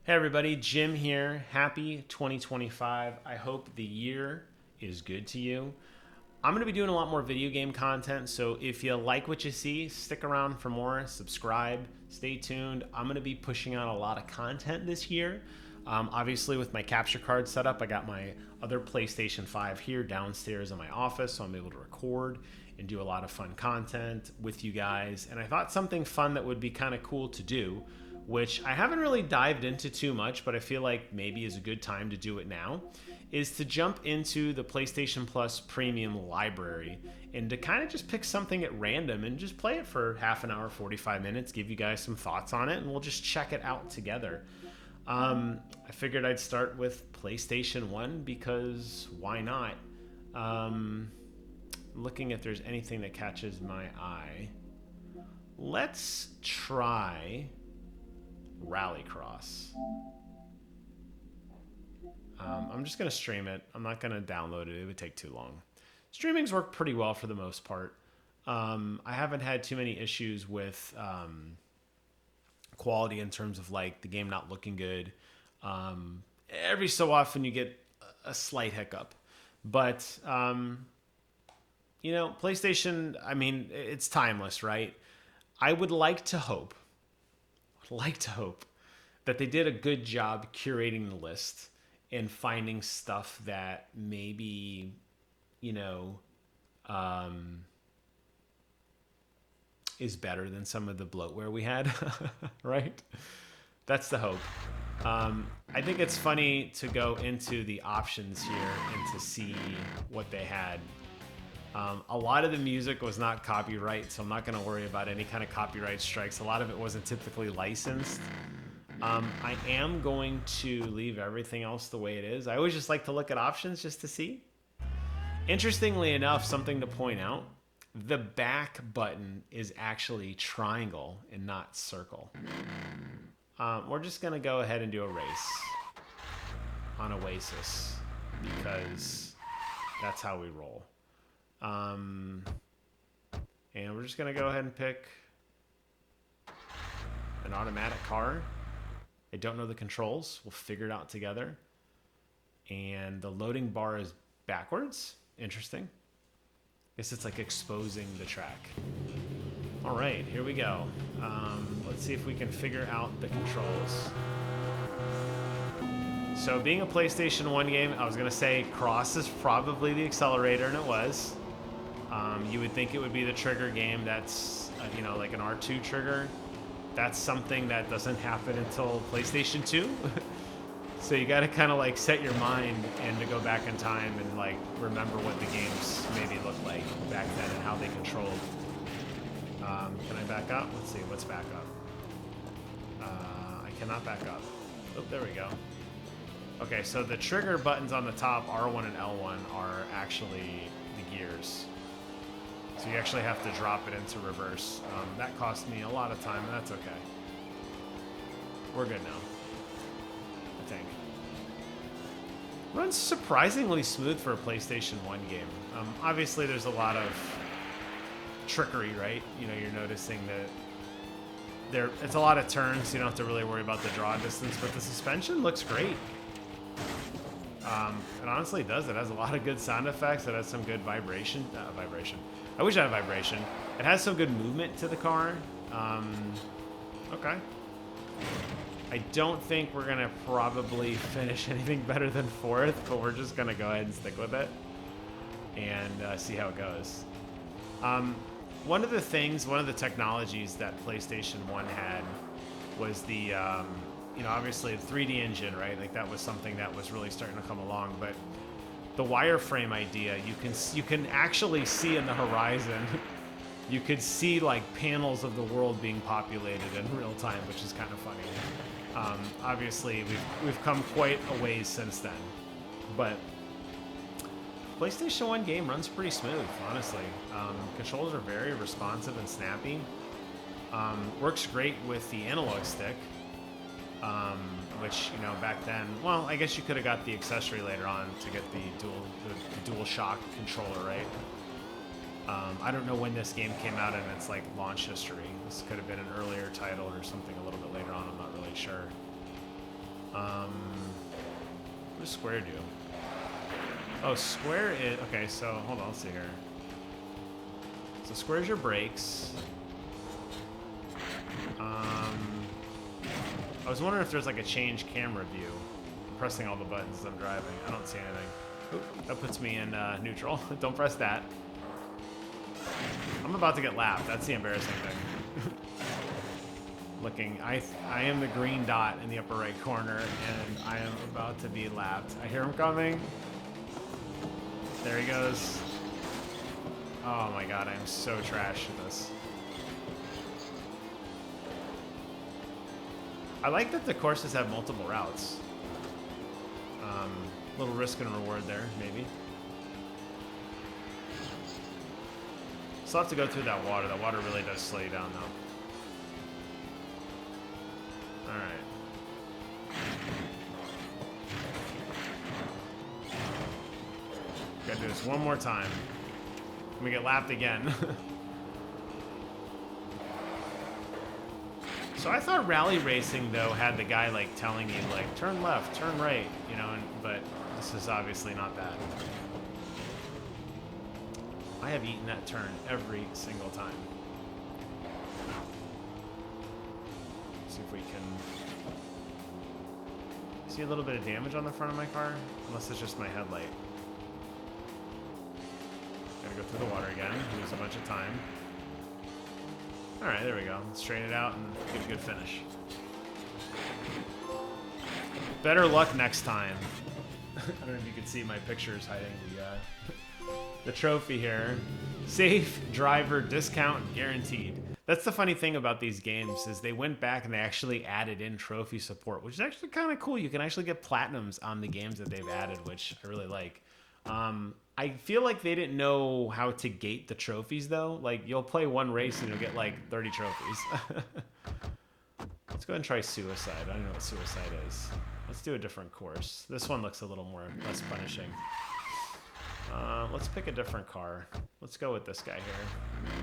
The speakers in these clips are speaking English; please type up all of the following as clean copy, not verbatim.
Hey everybody, Jim here. Happy 2025. I hope the year is good to you. I'm going to be doing a lot more video game content, so if you like what you see, stick around for more, subscribe, stay tuned. I'm going to be pushing out a lot of content this year. Obviously, with my capture card setup, I got my other PlayStation 5 here downstairs in my office, so I'm able to record and do a lot of fun content with you guys. And I thought something fun that would be kind of cool to do, which I haven't really dived into too much, but I feel like maybe is a good time to do it now, is to jump into the PlayStation Plus Premium library and to kind of just pick something at random and just play it for half an hour, 45 minutes, give you guys some thoughts on it, and we'll just check it out together. I figured I'd start with PlayStation 1 because why not? Looking if there's anything that catches my eye. Let's try Rallycross. I'm just going to stream it. I'm not going to download it. It would take too long. Streamings work pretty well for the most part. I haven't had too many issues with quality in terms of like the game not looking good. Every so often you get a slight hiccup. But, PlayStation, I mean, it's timeless, right? I would like to hope that they did a good job curating the list and finding stuff that maybe, is better than some of the bloatware we had, right? That's the hope. I think it's funny to go into the options here and to see what they had. A lot of the music was not copyright, so I'm not going to worry about any kind of copyright strikes. A lot of it wasn't typically licensed. I am going to leave everything else the way it is. I always just like to look at options just to see. Interestingly enough, something to point out, the back button is actually triangle and not circle. We're just going to go ahead and do a race on Oasis because that's how we roll. And we're just going to go ahead and pick an automatic car. I don't know the controls. We'll figure it out together. And the loading bar is backwards. Interesting. Guess it's like exposing the track. All right, here we go. Let's see if we can figure out the controls. So being a PlayStation 1 game, I was going to say cross is probably the accelerator, and it was. You would think it would be the trigger game. That's, like an R2 trigger. That's something that doesn't happen until PlayStation 2. So you got to kind of like set your mind and to go back in time and like remember what the games maybe looked like back then and how they controlled. Can I back up? Let's see, what's back up? I cannot back up. Oh, there we go. Okay, so the trigger buttons on the top, R1 and L1, are actually the gears. So you actually have to drop it into reverse. That cost me a lot of time, and that's okay. We're good now, I think. Runs surprisingly smooth for a PlayStation 1 game. Obviously, there's a lot of trickery, right? You're noticing that it's a lot of turns. You don't have to really worry about the draw distance, but the suspension looks great. It honestly does. It has a lot of good sound effects. It has some good vibration. I wish I had vibration. It has some good movement to the car. Okay. I don't think we're going to probably finish anything better than fourth, but we're just going to go ahead and stick with it and see how it goes. One of the technologies that PlayStation 1 had was the, obviously the 3D engine, right? Like that was something that was really starting to come along, but the wireframe idea, you can actually see in the horizon, you could see like panels of the world being populated in real time, which is kind of funny. Obviously, we've come quite a ways since then, but PlayStation 1 game runs pretty smooth, honestly. Controls are very responsive and snappy. Works great with the analog stick, which, back then, well, I guess you could have got the accessory later on to get the dual shock controller, right? I don't know when this game came out in its like launch history. This could have been an earlier title or something a little bit later on. I'm not really sure. What does square do? Oh, square is... Okay, so hold on, let's see here. So square's your brakes. I was wondering if there's like a change camera view. I'm pressing all the buttons as I'm driving. I don't see anything. Oop, that puts me in neutral. Don't press that. I'm about to get lapped. That's the embarrassing thing. Looking, I am the green dot in the upper right corner, and I am about to be lapped. I hear him coming. There he goes. Oh my god, I'm so trash at this. I like that the courses have multiple routes. Little risk and reward there, maybe. Still have to go through that water. That water really does slow you down, though. Alright. Gotta do this one more time. We get lapped again. So I thought rally racing, though, had the guy, like, telling you, like, turn left, turn right, you know, but this is obviously not that. I have eaten that turn every single time. See if we can see a little bit of damage on the front of my car, unless it's just my headlight. Gotta go through the water again, lose a bunch of time. Alright, there we go. Let's straighten it out and get a good finish. Better luck next time. I don't know if you can see my pictures hiding the trophy here. Safe driver discount guaranteed. That's the funny thing about these games is they went back and they actually added in trophy support, which is actually kind of cool. You can actually get platinums on the games that they've added, which I really like. I feel like they didn't know how to gate the trophies, though. Like, you'll play one race and you'll get, like, 30 trophies. Let's go ahead and try Suicide. I don't know what Suicide is. Let's do a different course. This one looks a little less punishing. Let's pick a different car. Let's go with this guy here.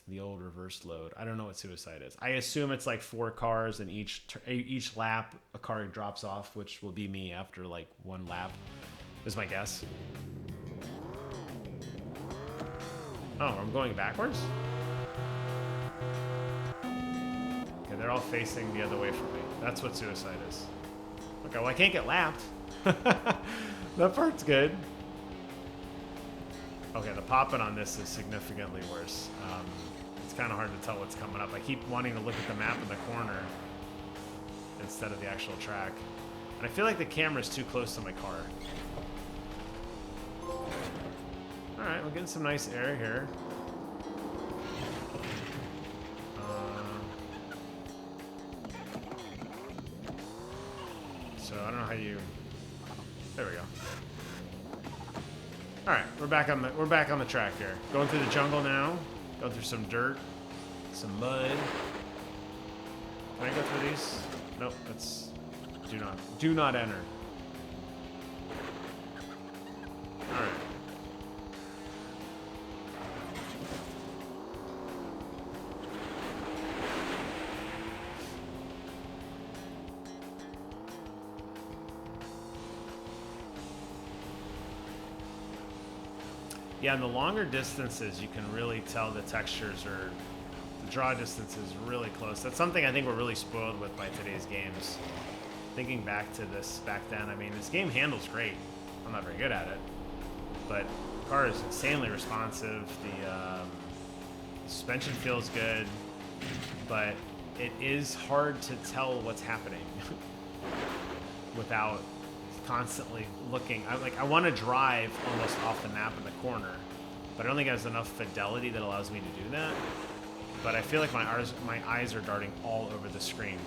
The old reverse load. I don't know what Suicide is. I assume it's like 4 cars, and each lap a car drops off, which will be me after like 1 lap, is my guess. Oh, I'm going backwards? Okay, they're all facing the other way from me. That's what Suicide is. Okay, well I can't get lapped. That part's good. Okay, the popping on this is significantly worse. It's kind of hard to tell what's coming up. I keep wanting to look at the map in the corner instead of the actual track. And I feel like the camera's too close to my car. Alright, we're getting some nice air here. So I don't know how you... There we go. All right, we're back on the track here. Going through the jungle now. Going through some dirt, some mud. Can I go through these? Nope. That's do not enter. All right. Yeah, in the longer distances, you can really tell the textures or the draw distance is really close. That's something I think we're really spoiled with by today's games. Thinking back to this back then, I mean, this game handles great. I'm not very good at it, but the car is insanely responsive. The suspension feels good, but it is hard to tell what's happening without constantly looking. I want to drive almost off the map in the corner, but I don't think it has enough fidelity that allows me to do that. But I feel like my eyes are darting all over the screen.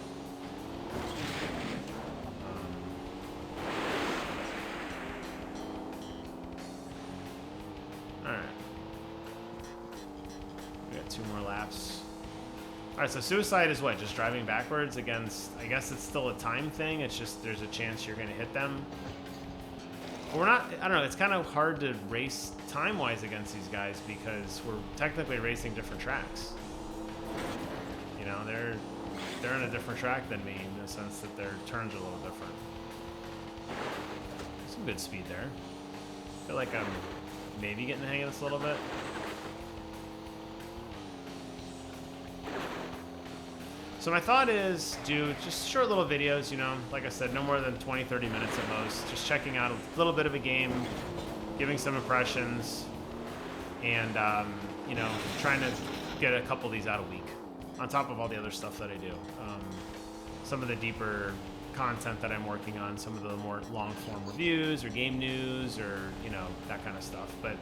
All right, we got 2 more laps. All right, so Suicide is what? Just driving backwards against, I guess it's still a time thing. It's just there's a chance you're going to hit them. We're not, I don't know, it's kind of hard to race time-wise against these guys because we're technically racing different tracks. You know, they're in a different track than me in the sense that their turns are a little different. Some good speed there. I feel like I'm maybe getting the hang of this a little bit. So my thought is do just short little videos, you know, like I said, no more than 20, 30 minutes at most. Just checking out a little bit of a game, giving some impressions, and, you know, trying to get a couple of these out a week on top of all the other stuff that I do. Some of the deeper content that I'm working on, some of the more long-form reviews or game news or, you know, that kind of stuff. But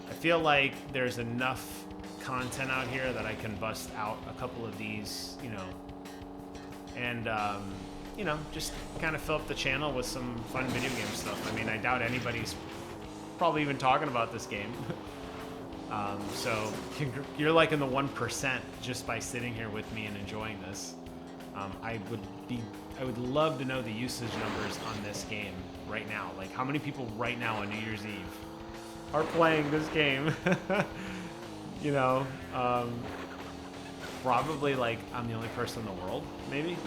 I feel like there's enough content out here that I can bust out a couple of these, you know, and, you know, just kind of fill up the channel with some fun video game stuff. I mean, I doubt anybody's probably even talking about this game. So you're like in the 1% just by sitting here with me and enjoying this. I would love to know the usage numbers on this game right now. Like, how many people right now on New Year's Eve are playing this game? You know, probably like I'm the only person in the world, maybe.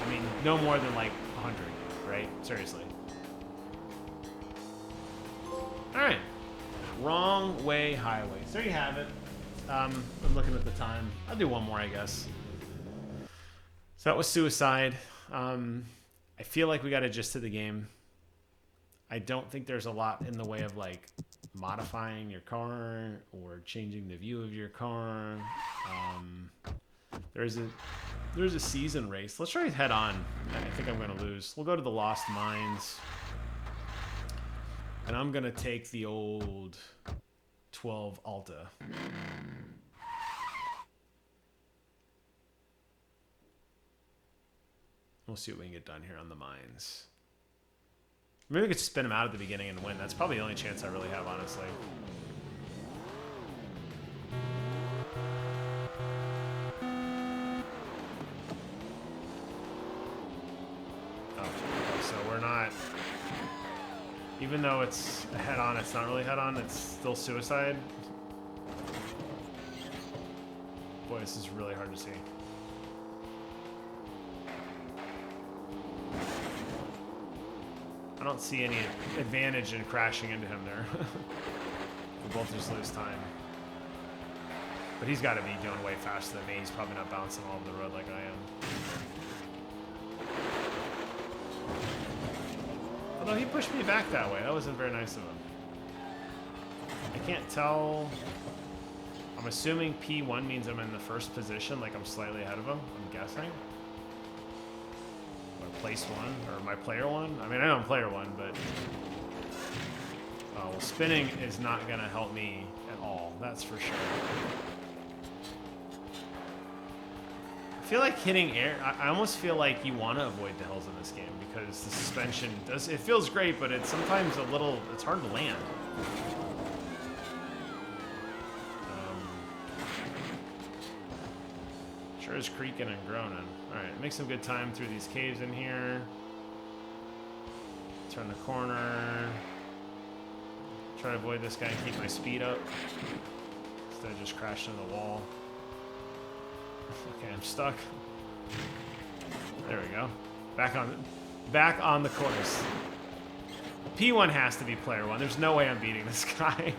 I mean, no more than like 100, right? Seriously. All right, wrong way highway. So there you have it. I'm looking at the time. I'll do one more, I guess. So that was Suicide. I feel like we got a gist to the game. I don't think there's a lot in the way of like modifying your car or changing the view of your car. There's a season race. Let's try head on. I think I'm gonna lose. We'll go to the Lost Mines, and I'm gonna take the old 12 Alta. We'll see what we can get done here on the mines. Maybe we could spin them out at the beginning and win. That's probably the only chance I really have, honestly. Oh, so we're not... Even though it's head-on, it's not really head-on. It's still Suicide. Boy, this is really hard to see. I don't see any advantage in crashing into him there. We both just lose time. But he's got to be doing way faster than me. He's probably not bouncing all over the road like I am. Although he pushed me back that way. That wasn't very nice of him. I can't tell. I'm assuming P1 means I'm in the first position, like I'm slightly ahead of him, I'm guessing. Place one, or my player one? I mean, I know I'm player one, but... Oh, well, spinning is not going to help me at all. That's for sure. I feel like hitting air... I almost feel like you want to avoid the hills in this game, because the suspension does... It feels great, but it's sometimes a little... It's hard to land. Sure is creaking and groaning. Alright, make some good time through these caves in here. Turn the corner. Try to avoid this guy and keep my speed up. Instead of just crashing into the wall. Okay, I'm stuck. There we go. Back on the course. P1 has to be player one. There's no way I'm beating this guy.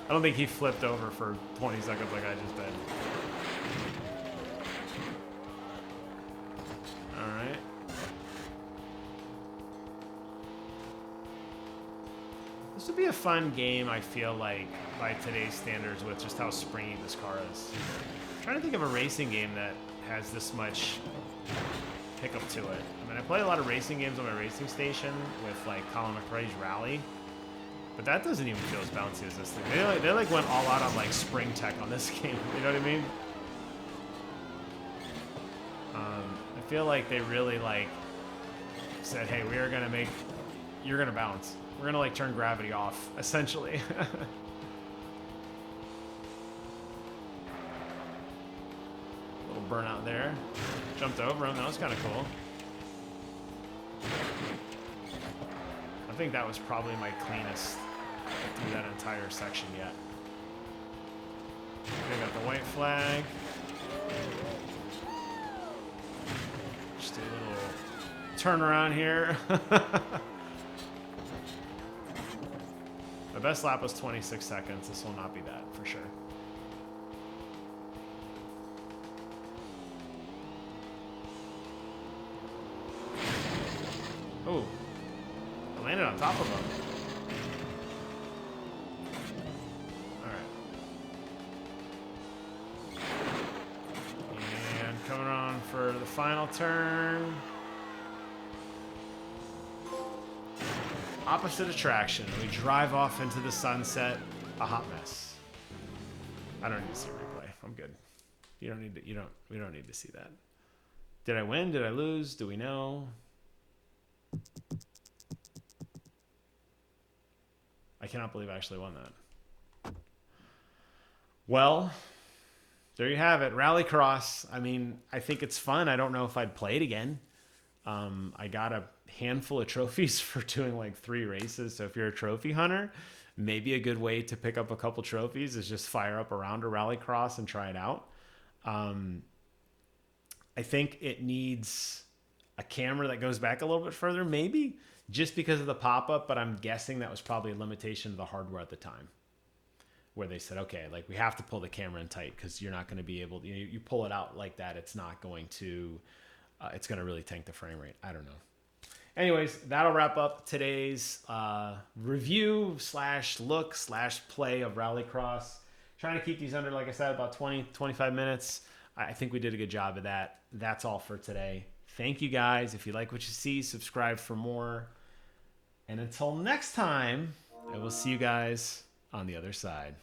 I don't think he flipped over for 20 seconds like I just did. Alright. This would be a fun game, I feel like, by today's standards, with just how springy this car is. I'm trying to think of a racing game that has this much pickup to it. I mean, I play a lot of racing games on my racing station with, like, Colin McRae's Rally. But that doesn't even feel as bouncy as this thing. They like went all out on, like, spring tech on this game. You know what I mean? I feel like they really, like, said, hey, we are going to make... You're going to bounce. We're going to, like, turn gravity off, essentially. Little burnout there. Jumped over him. That was kind of cool. I think that was probably my cleanest through that entire section yet. Okay, got the white flag. Just a little turnaround here. My best lap was 26 seconds. This will not be that for sure. Oh, I landed on top of him. All right. And coming on for the final turn. Opposite attraction. We drive off into the sunset. A hot mess. I don't need to see a replay. I'm good. You don't need to. We don't need to see that. Did I win? Did I lose? Do we know? I cannot believe I actually won that. Well, there you have it. Rallycross. I mean, I think it's fun. I don't know if I'd play it again. I got a handful of trophies for doing like 3 races. So if you're a trophy hunter, maybe a good way to pick up a couple trophies is just fire up a round of Rallycross and try it out. I think it needs a camera that goes back a little bit further, maybe just because of the pop-up, but I'm guessing that was probably a limitation of the hardware at the time, where they said, okay, like we have to pull the camera in tight because you're not going to be able to, you pull it out like that, it's not going to, it's going to really tank the frame rate. I don't know. Anyways, that'll wrap up today's review / look / play of Rallycross. Trying to keep these under, like I said, about 20-25 minutes. I think we did a good job of that. That's all for today. Thank you guys. If you like what you see, subscribe for more. And until next time, I will see you guys on the other side.